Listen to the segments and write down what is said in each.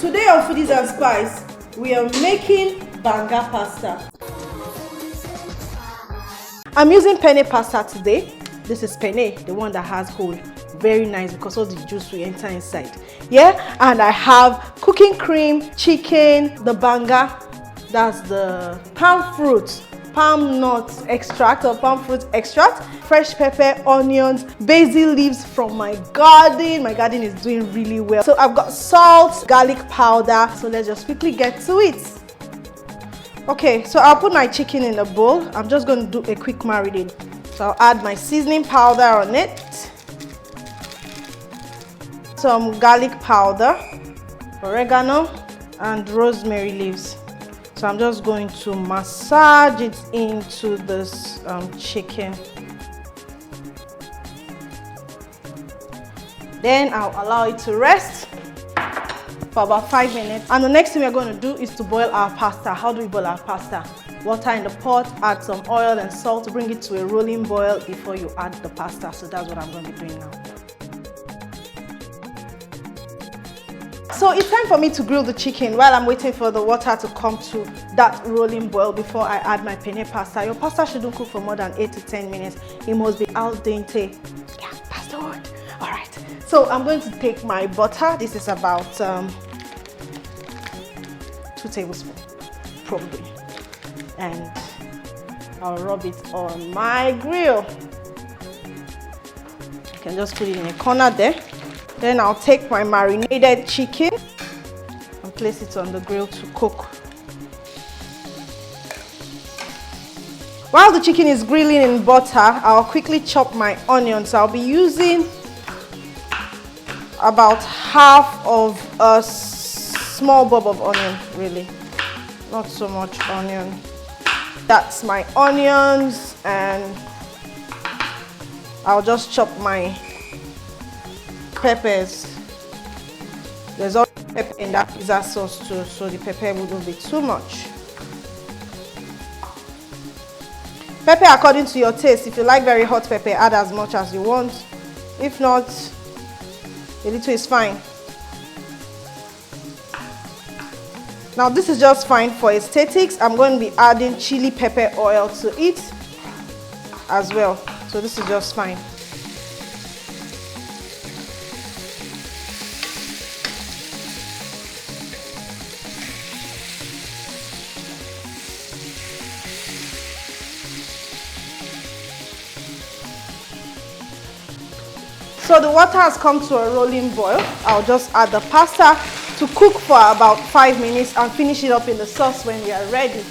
Today on Foodies and Spice, we are making Banga Pasta. I'm using penne pasta today. This is penne, the one that has hole. Very nice because all the juice will enter inside. Yeah, and I have cooking cream, chicken, the banga, that's the palm nut extract or palm fruit extract, fresh pepper, onions, basil leaves from my garden. My garden is doing really well. So I've got salt, garlic powder. So let's just quickly get to it. Okay, so I'll put my chicken in a bowl. I'm just going to do a quick marinade. So I'll add my seasoning powder on it, some garlic powder, oregano, and rosemary leaves. So I'm just going to massage it into this chicken. Then I'll allow it to rest for about 5 minutes. And the next thing we're going to do is to boil our pasta. How do we boil our pasta? Water in the pot, add some oil and salt, bring it to a rolling boil before you add the pasta. So that's what I'm going to be doing now. So it's time for me to grill the chicken while I'm waiting for the water to come to that rolling boil before I add my penne pasta. Your pasta shouldn't cook for more than 8 to 10 minutes. It must be al dente. Yeah, that's the word. All right. So I'm going to take my butter. This is about 2 tablespoons, probably. And I'll rub it on my grill. I can just put it in a corner there. Then I'll take my marinated chicken and place it on the grill to cook. While the chicken is grilling in butter, I'll quickly chop my onions. I'll be using about half of a small bulb of onion, really. Not so much onion. That's my onions, and I'll just chop my peppers. There's already pepper in that pizza sauce too, so the pepper wouldn't be too much. Pepper according to your taste. If you like very hot pepper, add as much as you want. If not, a little is fine. Now this is just fine for aesthetics. I'm going to be adding chili pepper oil to it as well. So this is just fine. So the water has come to a rolling boil. I'll just add the pasta to cook for about 5 minutes and finish it up in the sauce when we are ready.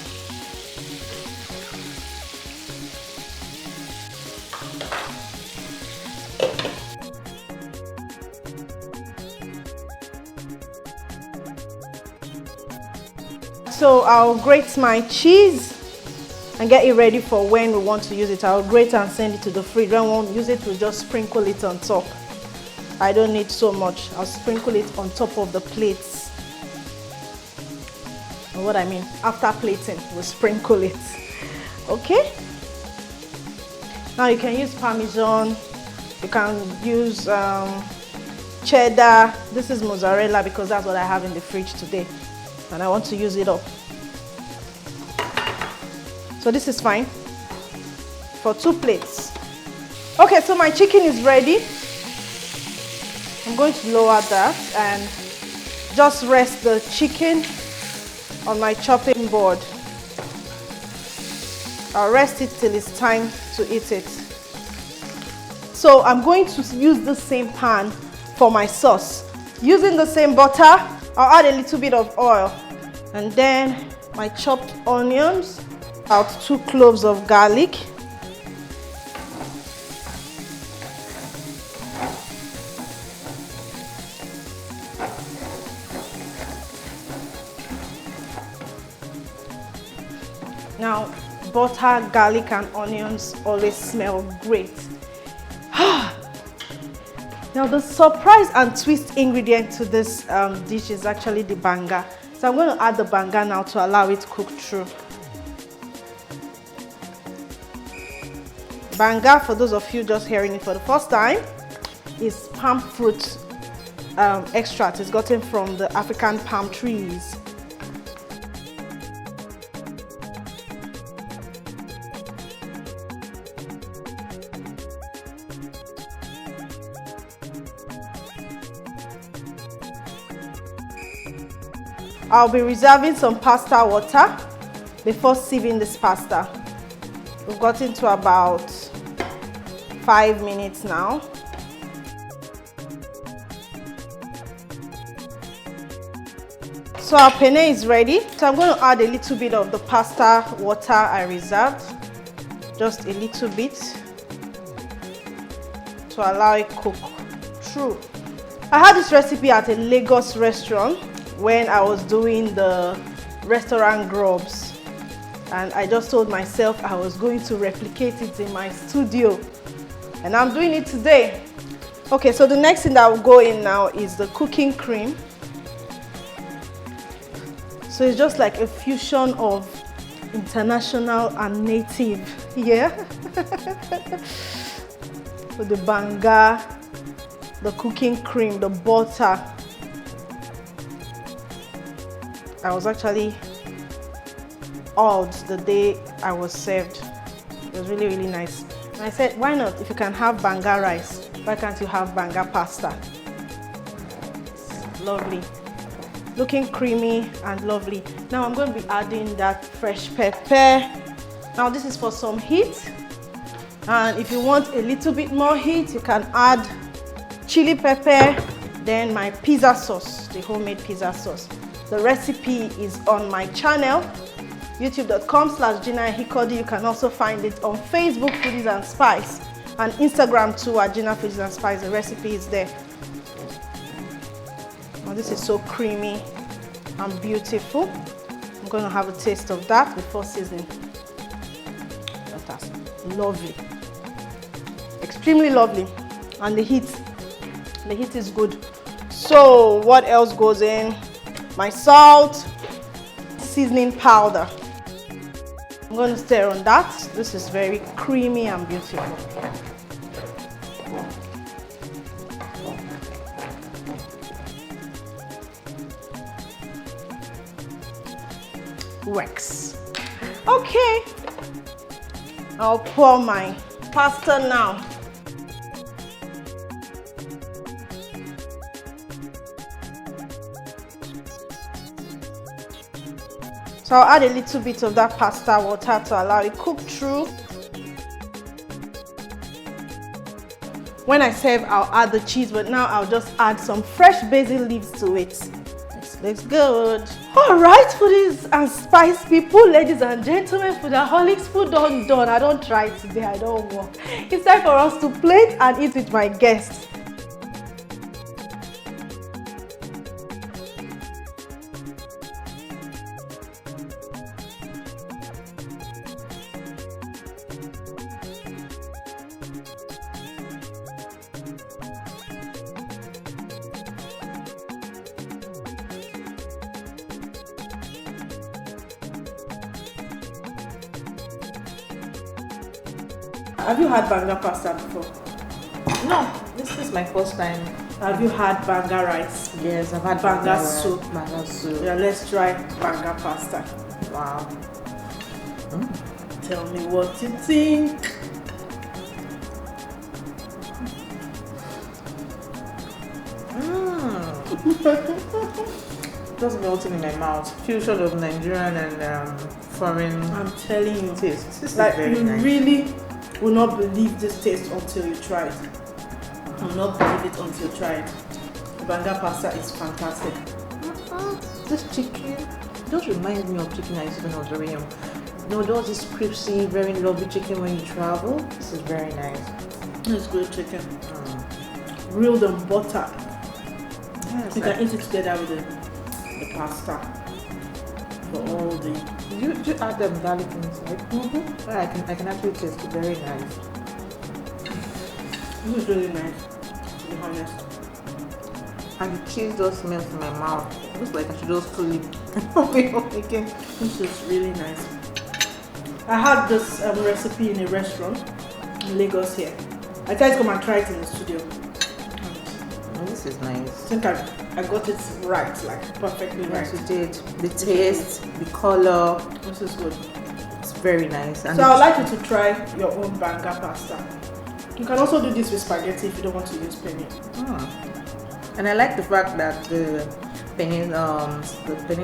So I'll grate my cheese and get it ready for when we want to use it. I'll grate and send it to the fridge. When we won't use it, we'll just sprinkle it on top. I don't need so much. I'll sprinkle it on top of the plates. Or what I mean, after plating, we'll sprinkle it. Okay? Now you can use Parmesan. You can use cheddar. This is mozzarella because that's what I have in the fridge today. And I want to use it up. So this is fine for 2 plates. Okay, so my chicken is ready. I'm going to lower that and just rest the chicken on my chopping board. I'll rest it till it's time to eat it. So I'm going to use the same pan for my sauce. Using the same butter, I'll add a little bit of oil and then my chopped onions, about 2 cloves of garlic, now butter, garlic and onions always smell great. Now the surprise and twist ingredient to this dish is actually the banga. So I'm going to add the banga now to allow it to cook through. Banga, for those of you just hearing it for the first time, is palm fruit extract is gotten from the African palm trees. I'll be reserving some pasta water before sieving this pasta. We've gotten to about 5 minutes now. So our penne is ready. So I'm going to add a little bit of the pasta water I reserved. Just a little bit to allow it cook through. I had this recipe at a Lagos restaurant when I was doing the restaurant grubs, and I just told myself I was going to replicate it in my studio, and I'm doing it today. Okay, so the next thing that will go in now is the cooking cream. So it's just like a fusion of international and native, yeah. So the banga, the cooking cream, the butter. I was actually awed the day I was served. It was really, really nice. And I said, why not? If you can have banga rice, why can't you have banga pasta? It's lovely. Looking creamy and lovely. Now I'm going to be adding that fresh pepper. Now this is for some heat. And if you want a little bit more heat, you can add chili pepper, then my pizza sauce, the homemade pizza sauce. The recipe is on my channel, youtube.com/Gina Hikodi. You can also find it on Facebook, Foodies and Spice, and Instagram too at Gina Foodies and Spice. The recipe is there. Now this is so creamy and beautiful. I'm going to have a taste of that before seasoning. That's lovely, extremely lovely, and the heat is good. So what else goes in? My salt, seasoning powder. I'm going to stir on that. This is very creamy and beautiful. Works. Okay, I'll pour my pasta now. So I'll add a little bit of that pasta water to allow it cook through. When I serve, I'll add the cheese, but now I'll just add some fresh basil leaves to it. This looks good. All right, foodies and spice people, ladies and gentlemen, foodaholics, food done. I don't try today, I don't work. It's time for us to plate and eat with my guests. Have you had banga pasta before? No, this is my first time. Have you had banga rice? Yes, I've had banga soup. Banga soup. Yeah, let's try banga pasta. Wow. Tell me what you think. Just melting in my mouth. Fusion of Nigerian and foreign. I'm telling you, taste. This like is very you nice. really will not believe this taste until you try it. You will not believe it until you try it. The banga pasta is fantastic. This chicken just reminds me of chicken I used to when I was very young. No, there was this crispy, very lovely chicken when you travel. This is very nice. It's good chicken. Grilled on butter. Yes, You can eat it together with the pasta. For all the. You add them garlic inside? I can actually taste it. Very nice. This is really nice, to be honest. And the cheese just smells in my mouth. It looks like I should just sleep. Again. This is really nice. I had this recipe in a restaurant in Lagos here. I tried to come and try it in the studio. This is nice. I think I got it right, like perfectly right. Yes, you did. The taste, the color. This is good. It's very nice. And so I would like you to try your own banga pasta. You can also do this with spaghetti if you don't want to use penne. And I like the fact that the penne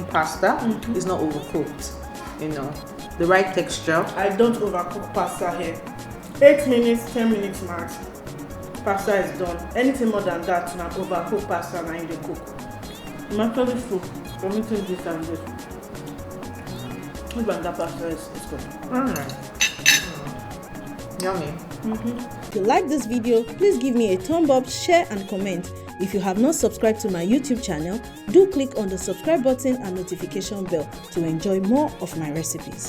pasta is not overcooked. You know, the right texture. I don't overcook pasta here. 8 minutes, 10 minutes max. Pasta is done. Anything more than that, now overcook pasta and I dey cook. I'm actually full from eating this and this. This banga pasta is good. Yummy. If you like this video, please give me a thumb up, share and comment. If you have not subscribed to my YouTube channel, do click on the subscribe button and notification bell to enjoy more of my recipes.